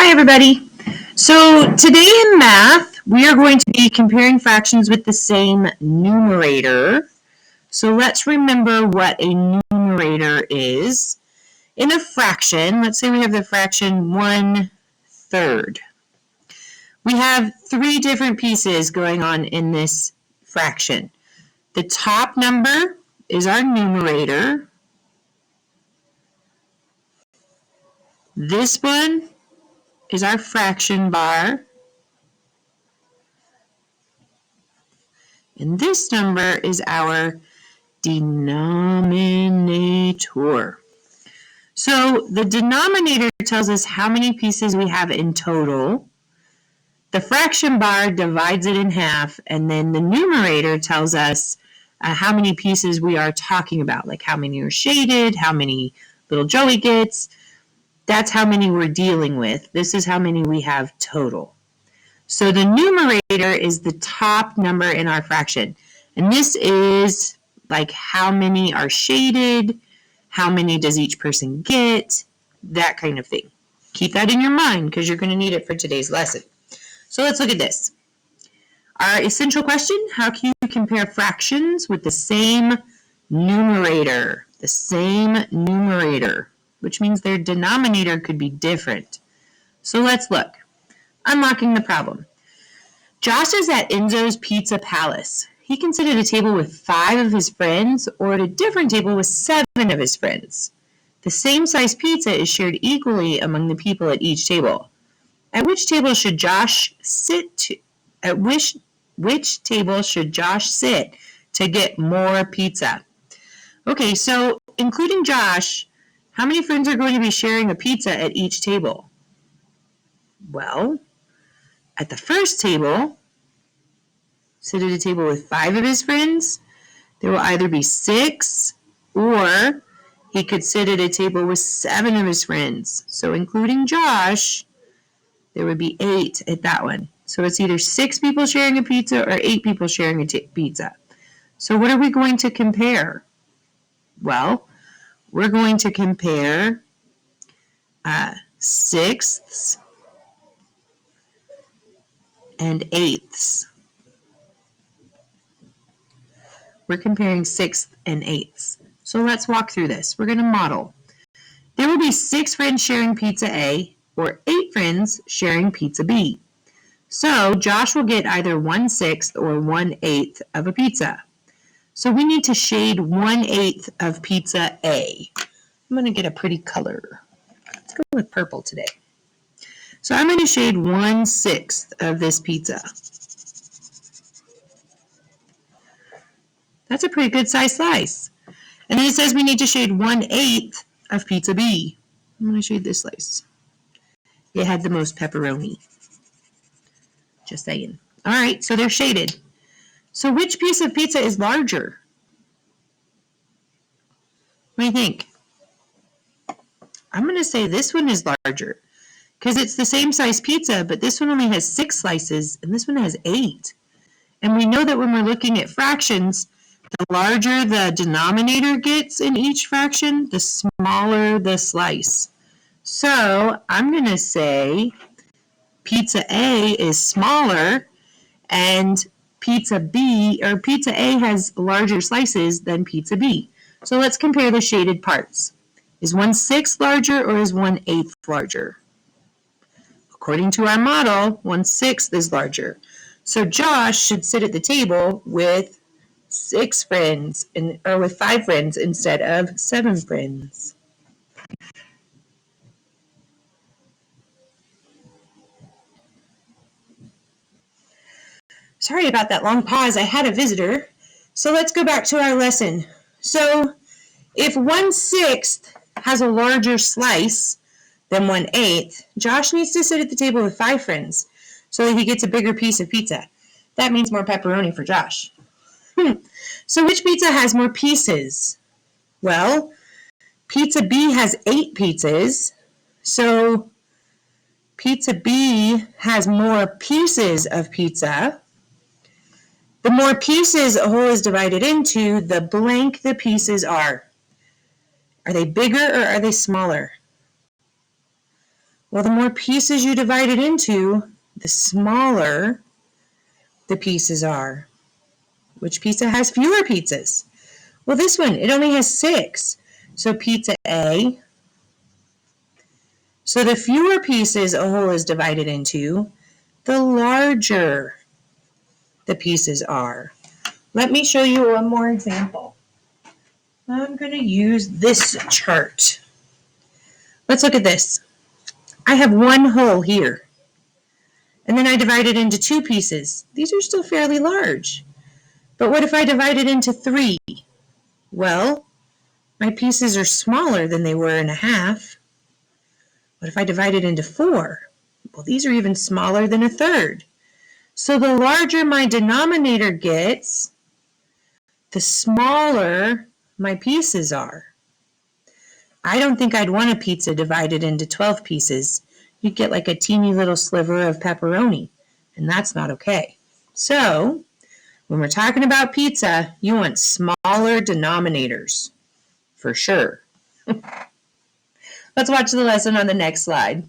Hi, everybody. So today in math, we are going to be comparing fractions with the same numerator. So let's remember what a numerator is. In a fraction, let's say we have the fraction 1/3. We have three different pieces going on in this fraction. The top number is our numerator. This one is our fraction bar. And this number is our denominator. So the denominator tells us how many pieces we have in total. The fraction bar divides it in half, and then the numerator tells us how many pieces we are talking about, like how many are shaded, how many little Joey gets. That's how many we're dealing with. This is how many we have total. So the numerator is the top number in our fraction. And this is like how many are shaded, how many does each person get, that kind of thing. Keep that in your mind because you're going to need it for today's lesson. So let's look at this. Our essential question, how can you compare fractions with the same numerator? The same numerator, which means their denominator could be different. So let's look. Unlocking the problem. Josh is at Enzo's Pizza Palace. He can sit at a table with 5 of his friends or at a different table with 7 of his friends. The same size pizza is shared equally among the people at each table. At which table should Josh sit to? At which table should Josh sit to get more pizza? Okay, so including Josh, how many friends are going to be sharing a pizza at each table? Well, at the first table, sit at a table with 5 of his friends, there will either be 6 or he could sit at a table with 7 of his friends. So including Josh, there would be 8 at that one. So it's either 6 people sharing a pizza or 8 people sharing a pizza. So what are we going to compare? Well, we're going to compare sixths and eighths. We're comparing sixths and eighths. So let's walk through this. We're going to model. There will be 6 friends sharing pizza A or 8 friends sharing pizza B. So Josh will get either 1/6 or 1/8 of a pizza. So we need to shade 1/8 of pizza A. I'm going to get a pretty color. Let's go with purple today. So I'm going to shade 1/6 of this pizza. That's a pretty good size slice. And then it says we need to shade 1/8 of pizza B. I'm going to shade this slice. It had the most pepperoni. Just saying. All right, so they're shaded. So which piece of pizza is larger? What do you think? I'm going to say this one is larger because it's the same size pizza, but this one only has 6 slices and this one has 8. And we know that when we're looking at fractions, the larger the denominator gets in each fraction, the smaller the slice. So I'm going to say pizza A is smaller and pizza A has larger slices than pizza B. So let's compare the shaded parts. Is 1/6 larger or is 1/8 larger? According to our model, 1/6 is larger. So Josh should sit at the table with 6 friends or with 5 friends instead of 7 friends. Sorry about that long pause. I had a visitor. So let's go back to our lesson. So if 1/6 has a larger slice than 1/8, Josh needs to sit at the table with 5 friends so that he gets a bigger piece of pizza. That means more pepperoni for Josh. So which pizza has more pieces? Well, pizza B has 8 pieces, so pizza B has more pieces of pizza. The more pieces a whole is divided into, the blank the pieces are. Are they bigger or are they smaller? Well, the more pieces you divide it into, the smaller the pieces are. Which pizza has fewer pizzas? Well, this one, it only has 6. So pizza A. So the fewer pieces a whole is divided into, the larger the pieces are. Let me show you one more example. I'm going to use this chart. Let's look at this. I have one whole here. And then I divide it into 2 pieces. These are still fairly large. But what if I divide it into 3? Well, my pieces are smaller than they were in a half. What if I divide it into 4? Well, these are even smaller than a third. So the larger my denominator gets, the smaller my pieces are. I don't think I'd want a pizza divided into 12 pieces. You'd get like a teeny little sliver of pepperoni, and that's not okay. So, when we're talking about pizza, you want smaller denominators, for sure. Let's watch the lesson on the next slide.